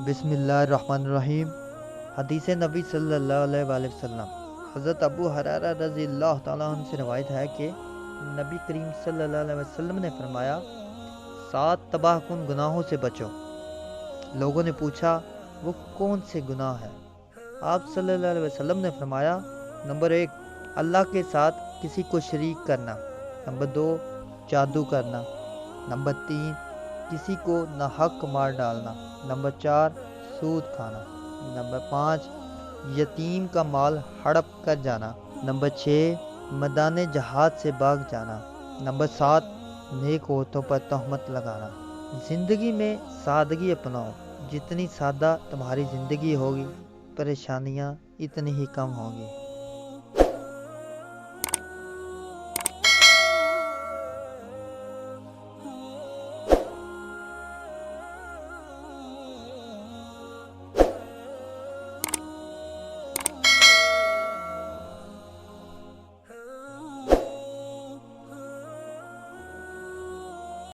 बिस्मिल्लाहिर्रहमानिर्रहीम। हदीस नबी सल्लल्लाहु अलैहि वसल्लम हज़रत अबू हुरैरा रज़ियल्लाहु ताला अन्हु से रवायत है कि नबी करीम सल्लल्लाहु अलैहि वसल्लम ने फरमाया, 7 तबाहकुन गुनाहों से बचो। लोगों ने पूछा, वो कौन से गुनाह हैं? आप सल्लल्लाहु अलैहि वसल्लम ने फरमाया, नंबर 1, अल्लाह के साथ किसी को शरीक करना। नंबर 2, जादू करना। नंबर 3, किसी को नाहक मार डालना। नंबर 4, सूद खाना। नंबर 5, यतीम का माल हड़प कर जाना। नंबर 6, मैदान जहाद से भाग जाना। नंबर 7, नेक औरतों पर तहमत लगाना। जिंदगी में सादगी अपनाओ। जितनी सादा तुम्हारी जिंदगी होगी, परेशानियां इतनी ही कम होंगी।